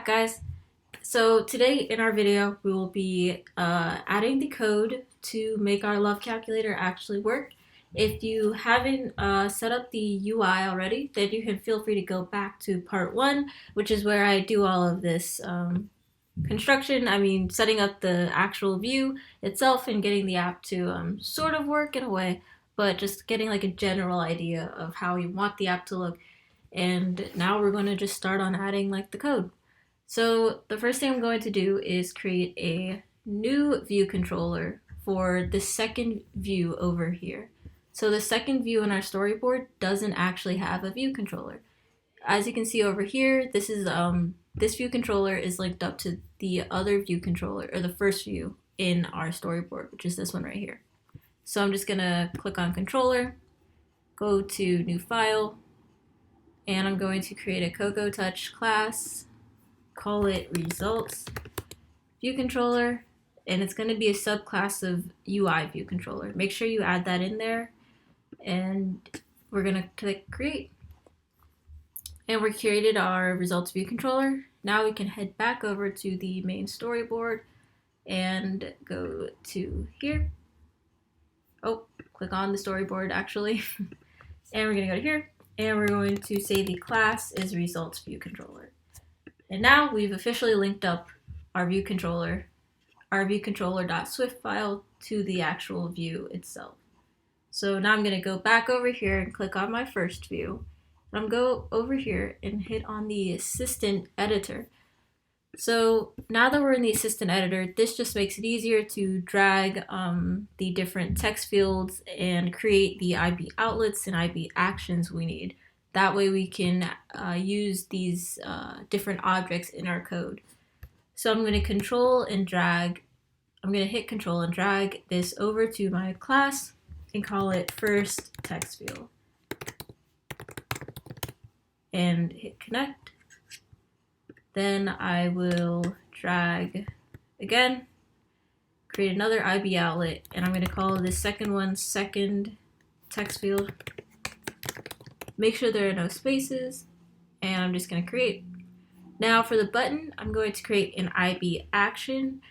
guys. So today in our video we will be adding the code to make our love calculator actually work. If you haven't set up the UI already, then you can feel free to go back to part 1, which is where I do all of this construction. Setting up the actual view itself and getting the app to sort of work in a way, but just getting like a general idea of how you want the app to look. And now we're going to just start on adding like the code. So the first thing I'm going to do is create a new view controller for the second view over here. So the second view in our storyboard doesn't actually have a view controller. As you can see over here, this view controller is linked up to the other view controller, or the first view in our storyboard, which is this one right here. So I'm just gonna click on controller, go to new file, and I'm going to create a Cocoa Touch class, call it results view controller, and it's going to be a subclass of UI view controller. Make sure you add that in there, and we're going to click create. And we created our results view controller. Now we can head back over to the main storyboard and go to here. Click on the storyboard actually. And we're going to go to here, and we're going to say the class is results view controller. And now we've officially linked up our view controller.swift file to the actual view itself. So now I'm going to go back over here and click on my first view. And I'm going to go over here and hit on the assistant editor. So now that we're in the assistant editor, this just makes it easier to drag the different text fields and create the IB outlets and IB actions we need. That way we can use these different objects in our code. So I'm going to hit control and drag this over to my class and call it first text field. And hit connect. Then I will drag again, create another IB outlet, and I'm going to call this second one second text field. Make sure there are no spaces, and I'm just going to create. Now for the button, I'm going to create an IB action.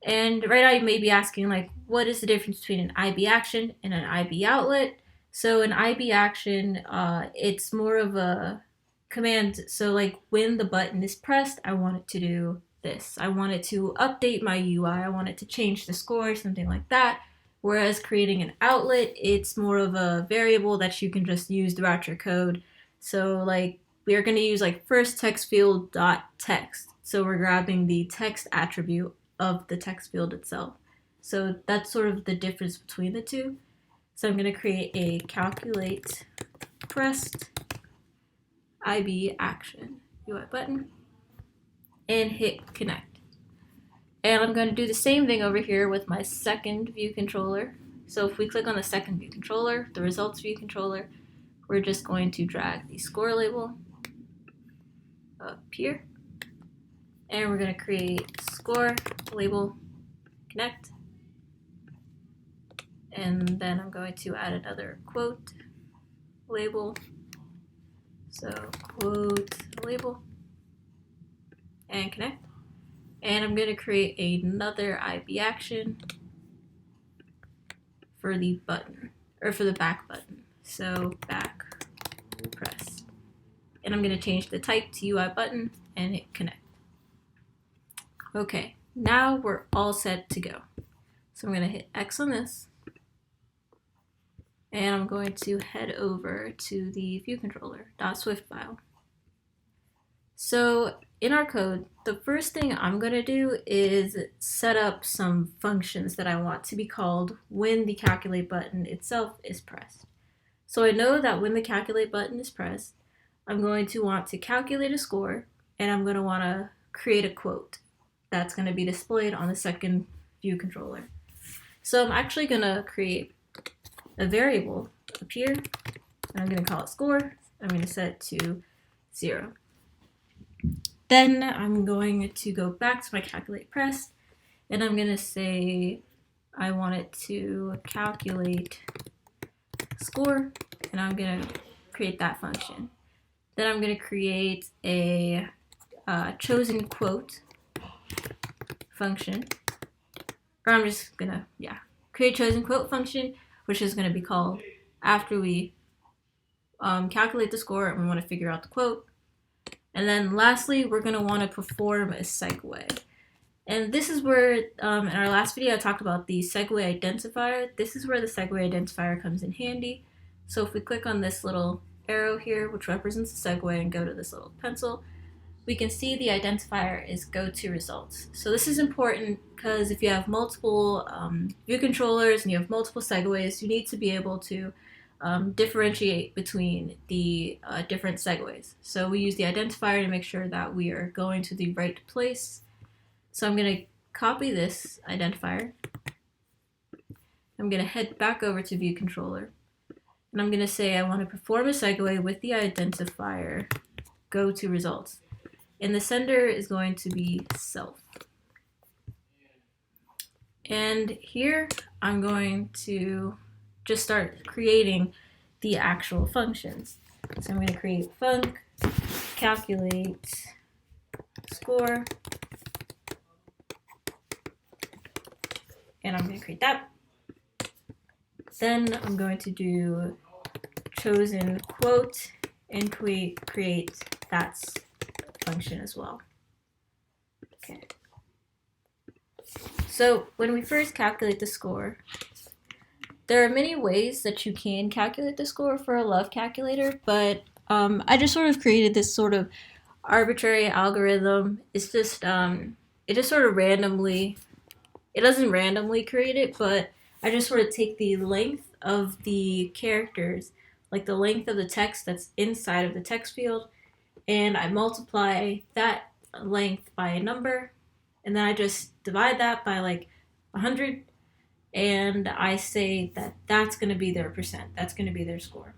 And right now you may be asking, like, what is the difference between an IB action and an IB outlet? So an IB action, it's more of a command. So like when the button is pressed, I want it to do this. I want it to update my UI. I want it to change the score, something like that. Whereas creating an outlet, it's more of a variable that you can just use throughout your code. So like we're going to use like first text field dot text. So we're grabbing the text attribute of the text field itself. So that's sort of the difference between the two. So I'm going to create a calculate pressed IB action UI button and hit connect. And I'm going to do the same thing over here with my second view controller. So if we click on the second view controller, the results view controller, we're just going to drag the score label up here. And we're going to create score label connect. And then I'm going to add another quote label. So quote label and connect. And I'm going to create another IB action for the button, or for the back button. So back press. And I'm going to change the type to UI button and hit connect. Okay, now we're all set to go. So I'm going to hit X on this. And I'm going to head over to the view controller.swift file. So in our code, the first thing I'm going to do is set up some functions that I want to be called when the calculate button itself is pressed. So I know that when the calculate button is pressed, I'm going to want to calculate a score, and I'm going to want to create a quote that's going to be displayed on the second view controller. So I'm actually going to create a variable up here, and I'm going to call it score. I'm going to set it to 0. Then I'm going to go back to my calculate pressed, and I'm going to say I want it to calculate score, and I'm going to create that function. Then I'm going to create a chosen quote function, or I'm just gonna, create chosen quote function, which is gonna be called after we calculate the score and we want to figure out the quote. And then lastly, we're gonna want to perform a segue. And this is where, in our last video, I talked about the segue identifier. This is where the segue identifier comes in handy. So if we click on this little arrow here, which represents the segue, and go to this little pencil, we can see the identifier is go to results. So this is important because if you have multiple view controllers and you have multiple segues, you need to be able to differentiate between the different segues. So we use the identifier to make sure that we are going to the right place. So I'm going to copy this identifier. I'm going to head back over to view controller. And I'm going to say I want to perform a segue with the identifier go to results. And the sender is going to be self. And here I'm going to just start creating the actual functions. So I'm going to create func calculate score. And I'm going to create that. Then I'm going to do chosen quote and create that's function as well. Okay. So when we first calculate the score, there are many ways that you can calculate the score for a love calculator, but I just sort of created this sort of arbitrary algorithm. It's just it just sort of randomly. It doesn't randomly create it, but I just sort of take the length of the characters, like the length of the text that's inside of the text field, and I multiply that length by a number, and then I just divide that by like 100, and I say that that's going to be their percent. That's going to be their score.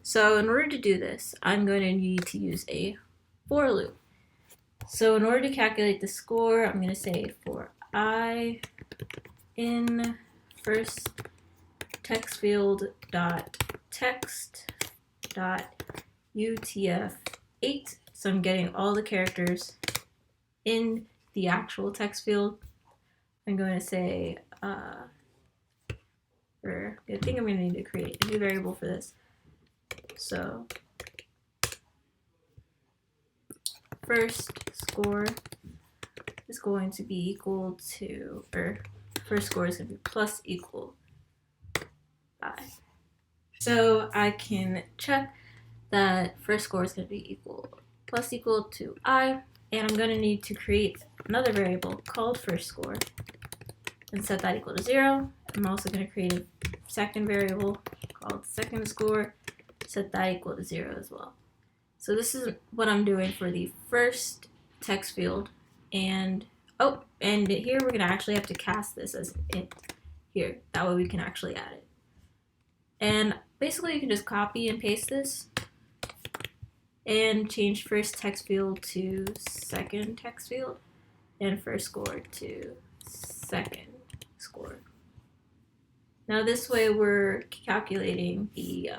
So in order to do this, I'm going to need to use a for loop. So in order to calculate the score, I'm going to say for I in first text field dot text dot UTF-8. So I'm getting all the characters in the actual text field. I'm going to say, I think I'm going to need to create a new variable for this. So first score is going to be equal to, or first score is going to be plus equal I. So I can check that first score is going to be plus equal to I, and I'm going to need to create another variable called first score and set that equal to 0. I'm also going to create a second variable called second score, set that equal to 0 as well. So this is what I'm doing for the first text field, and here we're going to actually have to cast this as an int here. That way we can actually add it. And basically you can just copy and paste this and change first text field to second text field and first score to second score. Now this way we're calculating the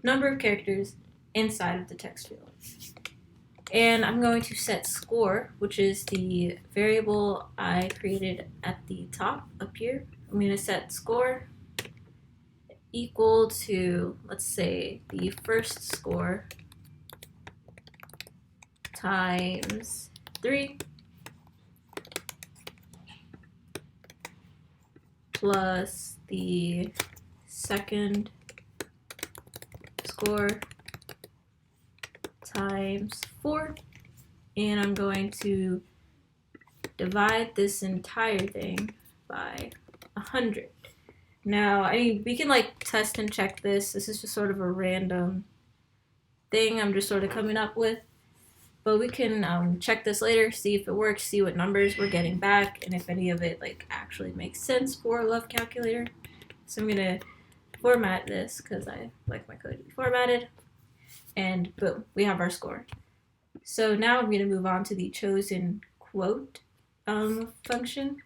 number of characters inside of the text field. And I'm going to set score, which is the variable I created at the top up here. I'm going to set score equal to, let's say, the first score times 3 plus the second score times 4, and I'm going to divide this entire thing by 100. Now, I mean, we can like test and check this. This is just sort of a random thing I'm just sort of coming up with, but we can check this later, see if it works, see what numbers we're getting back, and if any of it like actually makes sense for a love calculator. So I'm gonna format this because I like my code to be formatted. And boom, we have our score. So now I'm going to move on to the chosen quote function.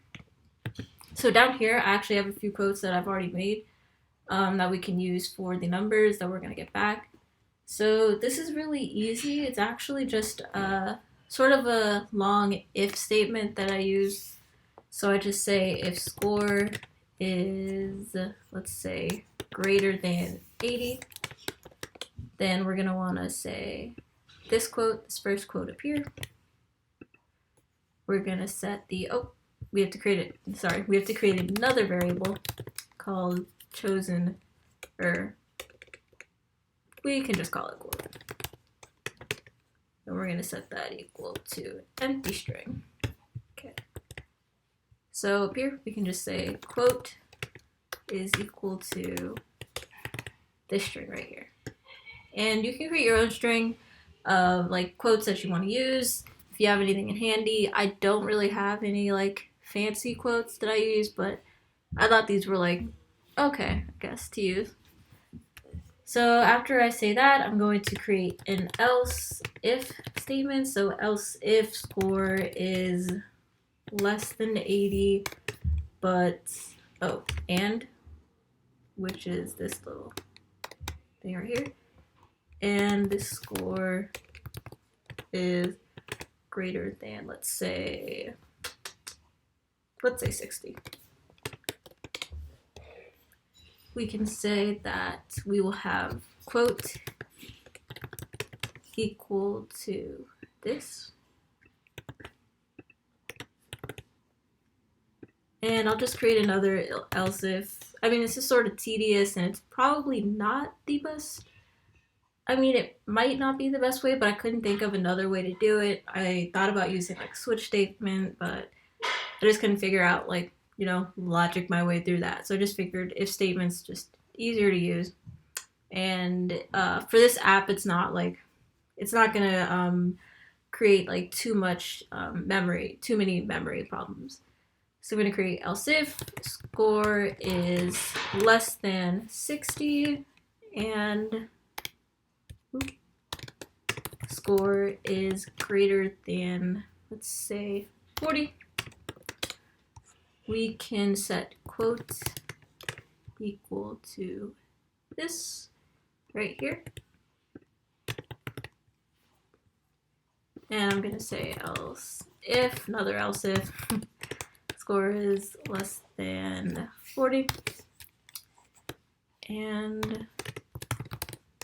So down here, I actually have a few quotes that I've already made that we can use for the numbers that we're going to get back. So this is really easy. It's actually just sort of a long if statement that I use. So I just say if score is, let's say, greater than 80, then we're going to want to say this quote, this first quote up here. We're going to set the, we have to create another variable called chosen, or we can just call it quote. And we're going to set that equal to empty string. Okay. So up here, we can just say quote is equal to this string right here. And you can create your own string of like quotes that you want to use. If you have anything in handy, I don't really have any like fancy quotes that I use, but I thought these were like, okay, I guess, to use. So after I say that, I'm going to create an else if statement. So else if score is less than 80, but, and, which is this little thing right here. And the score is greater than, let's say 60. We can say that we will have quote equal to this. And I'll just create another else if. I mean, this is sort of tedious and it's probably not the best. I mean, it might not be the best way, but I couldn't think of another way to do it. I thought about using like switch statement, but I just couldn't figure out like, logic my way through that. So I just figured if statement's just easier to use. And for this app, it's not gonna create like too much too many memory problems. So we're gonna create else if score is less than 60 and score is greater than, let's say, 40. We can set quote equal to this right here. And I'm going to say else if, another else if, score is less than 40 and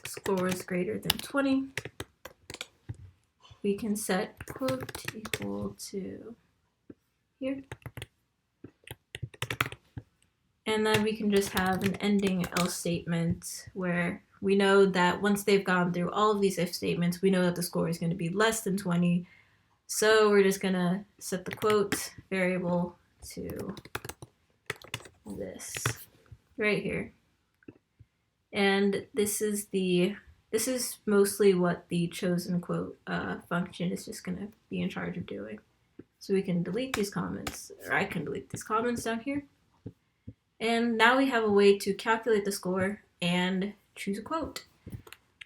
score is greater than 20. We can set quote equal to here. And then we can just have an ending else statement where we know that once they've gone through all of these if statements, we know that the score is going to be less than 20. So we're just going to set the quote variable to this right here. And this is mostly what the chosen quote function is just going to be in charge of doing. So we can delete these comments, or I can delete these comments down here. And now we have a way to calculate the score and choose a quote.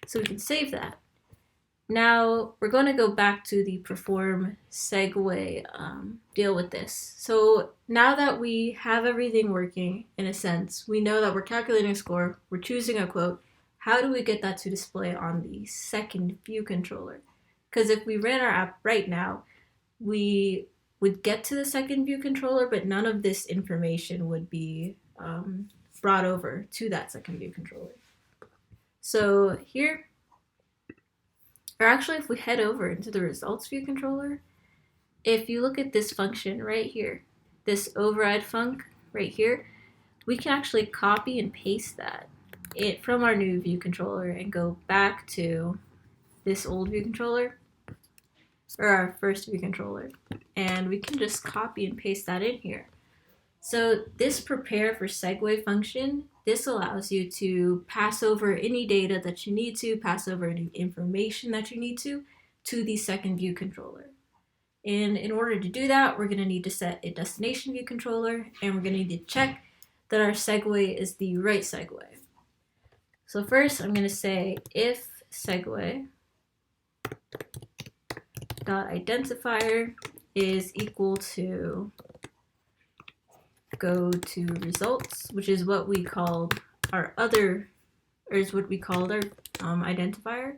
So we can save that. Now we're going to go back to the perform segue deal with this. So now that we have everything working, in a sense, we know that we're calculating a score, we're choosing a quote. How do we get that to display on the second view controller? Because if we ran our app right now, we would get to the second view controller, but none of this information would be brought over to that second view controller. So here, or actually if we head over into the results view controller, if you look at this function right here, this override func right here, we can actually copy and paste that from our new view controller and go back to this old view controller, or our first view controller, and we can just copy and paste that in here. So this prepare for segue function, this allows you to pass over any data that you need to, pass over any information that you need to the second view controller. And in order to do that, we're going to need to set a destination view controller, and we're going to need to check that our segue is the right segue. So first, I'm going to say if segue dot identifier is equal to go to results, which is what we called our other, or is what we called our identifier,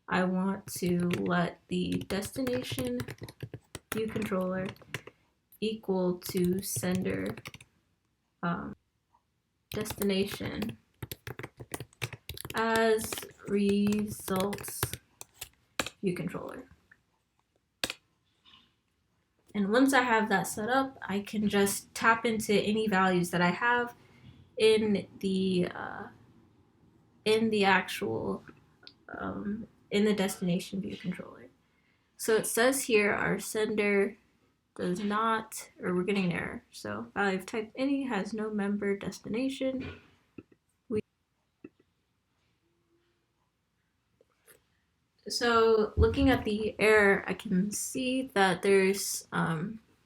I want to let the destination view controller equal to sender destination as results view controller. And once I have that set up, I can just tap into any values that I have in the actual in the destination view controller. So it says here our sender does not, or we're getting an error. So value of type any has no member destination. So looking at the error, I can see that there's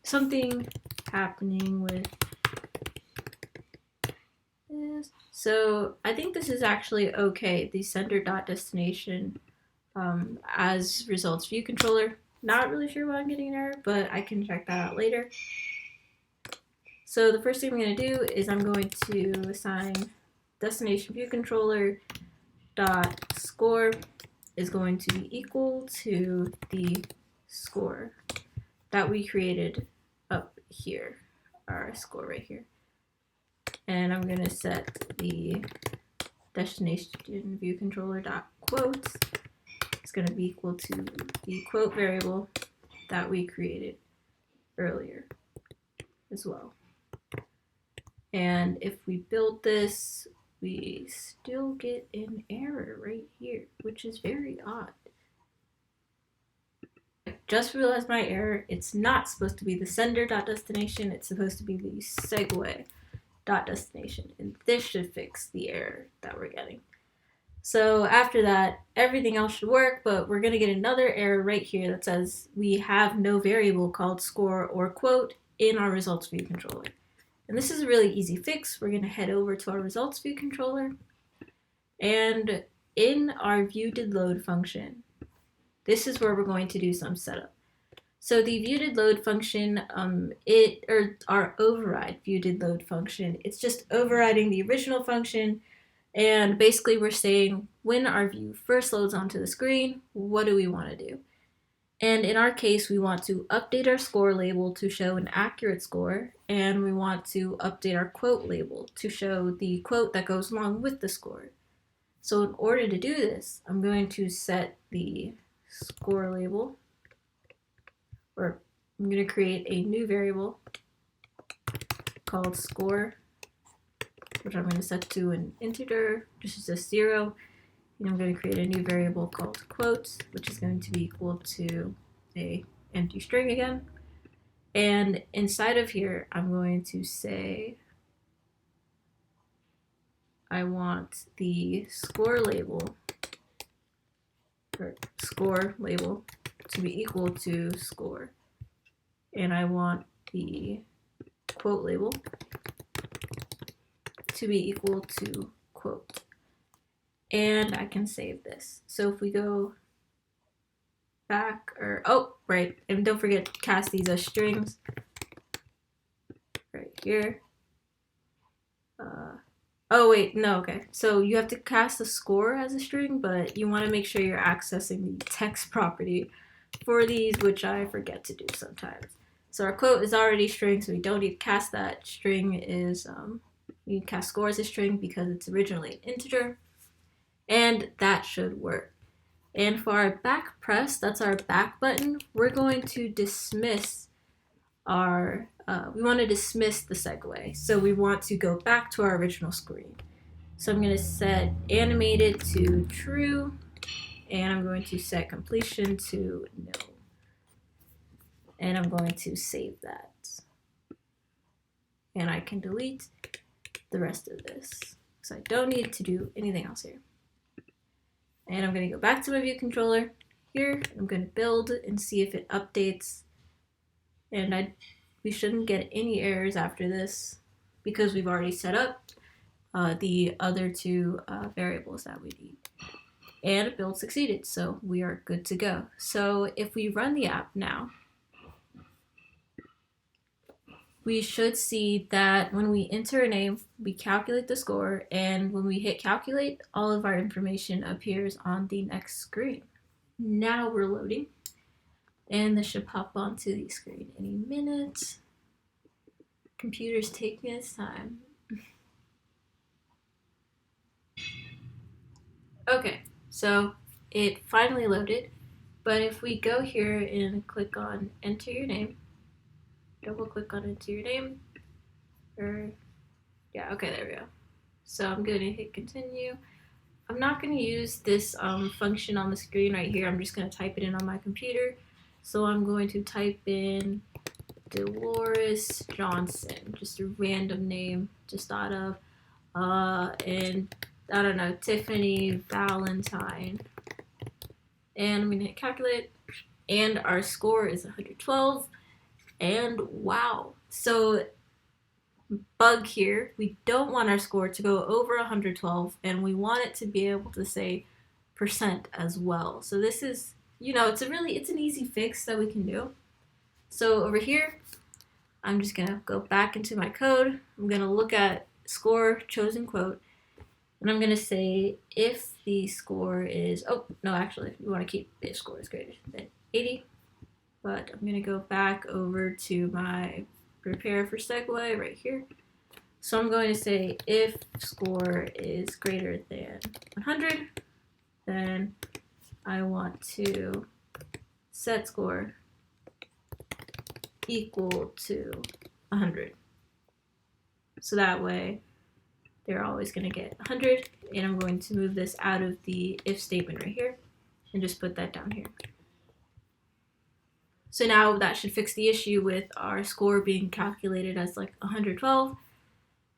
something happening with this. So I think this is actually okay. The sender.destination as results view controller. Not really sure why I'm getting an error, but I can check that out later. So the first thing I'm going to do is I'm going to assign destination view controller dot score is going to be equal to the score that we created up here, our score right here. And I'm going to set the destination view controller dot quote is going to be equal to the quote variable that we created earlier as well. And if we build this, we still get an error right here, which is very odd. I just realized my error. It's not supposed to be the sender.destination, it's supposed to be the segue.destination. And this should fix the error that we're getting. So after that, everything else should work, but we're gonna get another error right here that says we have no variable called score or quote in our results view controller. And this is a really easy fix. We're going to head over to our results view controller, and in our view.didLoad function, this is where we're going to do some setup. So the view.didLoad function, our override view.didLoad function, it's just overriding the original function, and basically we're saying when our view first loads onto the screen, what do we want to do? And in our case, we want to update our score label to show an accurate score, and we want to update our quote label to show the quote that goes along with the score. So in order to do this, I'm going to set the score label, or I'm going to create a new variable called score, which I'm going to set to an integer, which is just 0. And I'm going to create a new variable called quotes, which is going to be equal to a empty string again. And inside of here, I'm going to say I want the score label, or score label, to be equal to score. And I want the quote label to be equal to quote. And I can save this. So if we go back, right, and don't forget to cast these as strings right here. Okay. So you have to cast the score as a string, but you want to make sure you're accessing the text property for these, which I forget to do sometimes. So our quote is already string, so we don't need to cast that. String is, we cast score as a string because it's originally an integer. And that should work. And for our back press, that's our back button, we're going to dismiss our, we want to dismiss the segue. So we want to go back to our original screen. So I'm going to set animated to true, and I'm going to set completion to no. And I'm going to save that. And I can delete the rest of this. So I don't need to do anything else here. And I'm going to go back to my view controller here. I'm going to build and see if it updates. And we shouldn't get any errors after this because we've already set up the other two variables that we need. And build succeeded, so we are good to go. So if we run the app now, we should see that when we enter a name, we calculate the score, and when we hit calculate, all of our information appears on the next screen. Now we're loading, and this should pop onto the screen any minute. Computer's taking its time. Okay, so it finally loaded, but if we go here and click on enter your name, double click on enter your name, yeah, okay, there we go. So I'm going to hit continue. I'm not going to use this function on the screen right here. I'm just going to type it in on my computer. So I'm going to type in Dolores Johnson, just a random name, just thought of, and I don't know, Tiffany Valentine. And I'm going to hit calculate, and our score is 112, and wow. So bug here, we don't want our score to go over 112, and we want it to be able to say percent as well. So this is, it's an easy fix that we can do. So over here, I'm just gonna go back into my code. I'm gonna look at score chosen quote, and I'm gonna say if the score is, oh no, actually we want to keep if score is greater than 80, but I'm gonna go back over to my prepare for segue right here. So I'm going to say if score is greater than 100, then I want to set score equal to 100. So that way they're always going to get 100, and I'm going to move this out of the if statement right here and just put that down here. So now that should fix the issue with our score being calculated as like 112.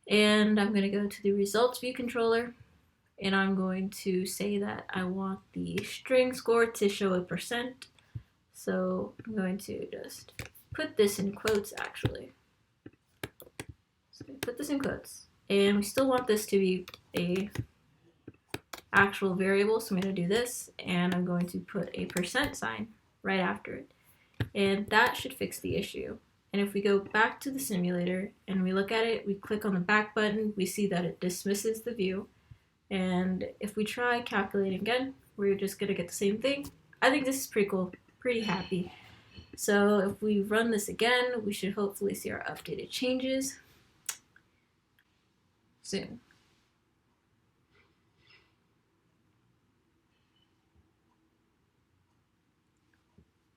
And I'm going to go to the results view controller, and I'm going to say that I want the string score to show a percent. So I'm going to just put this in quotes actually. So put this in quotes, and we still want this to be a actual variable. So I'm going to do this, and I'm going to put a percent sign right after it. And that should fix the issue. And if we go back to the simulator and we look at it, we click on the back button, we see that it dismisses the view. And if we try calculating again, we're just going to get the same thing. I think this is pretty cool, pretty happy. So if we run this again, we should hopefully see our updated changes soon.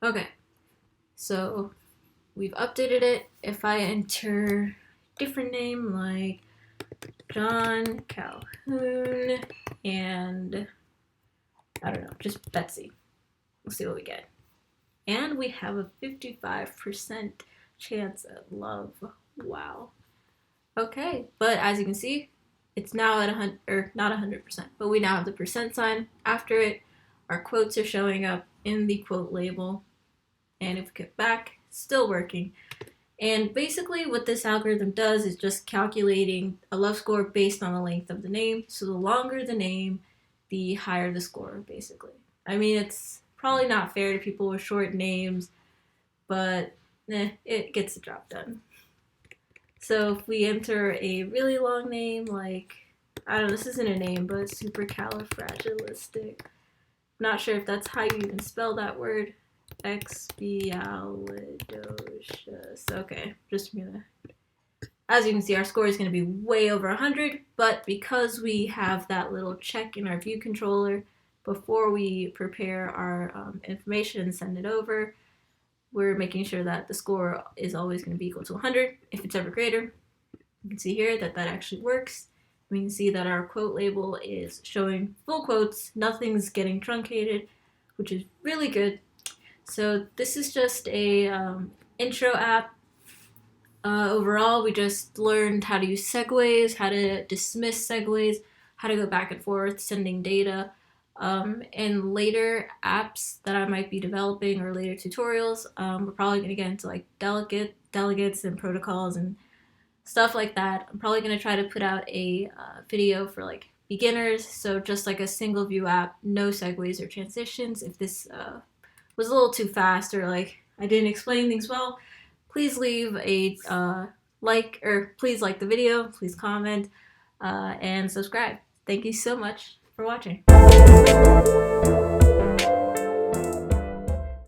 Okay. So we've updated it. If I enter different name like John Calhoun and I don't know, just Betsy, we'll see what we get. And we have a 55% chance at love. Wow. Okay, but as you can see, it's now at 100, or not 100%, but we now have the percent sign after it. Our quotes are showing up in the quote label. And if we get back, still working. And basically what this algorithm does is just calculating a love score based on the length of the name. So the longer the name, the higher the score, basically. I mean, it's probably not fair to people with short names, but it gets the job done. So if we enter a really long name, like, I don't know, this isn't a name, but supercalifragilistic. Not sure if that's how you even spell that word. Expialidocious. Okay, just gonna. As you can see, our score is going to be way over 100, but because we have that little check in our view controller before we prepare our information and send it over, we're making sure that the score is always going to be equal to 100. If it's ever greater, you can see here that that actually works. We can see that our quote label is showing full quotes, nothing's getting truncated, which is really good. So this is just a intro app. Overall, we just learned how to use segues, how to dismiss segues, how to go back and forth, sending data. And later apps that I might be developing or later tutorials, we're probably going to get into like delegates and protocols and stuff like that. I'm probably going to try to put out a video for like beginners, so just like a single view app, no segues or transitions. If this was a little too fast or like I didn't explain things well, please leave a please like the video, please comment, and subscribe. Thank you so much for watching.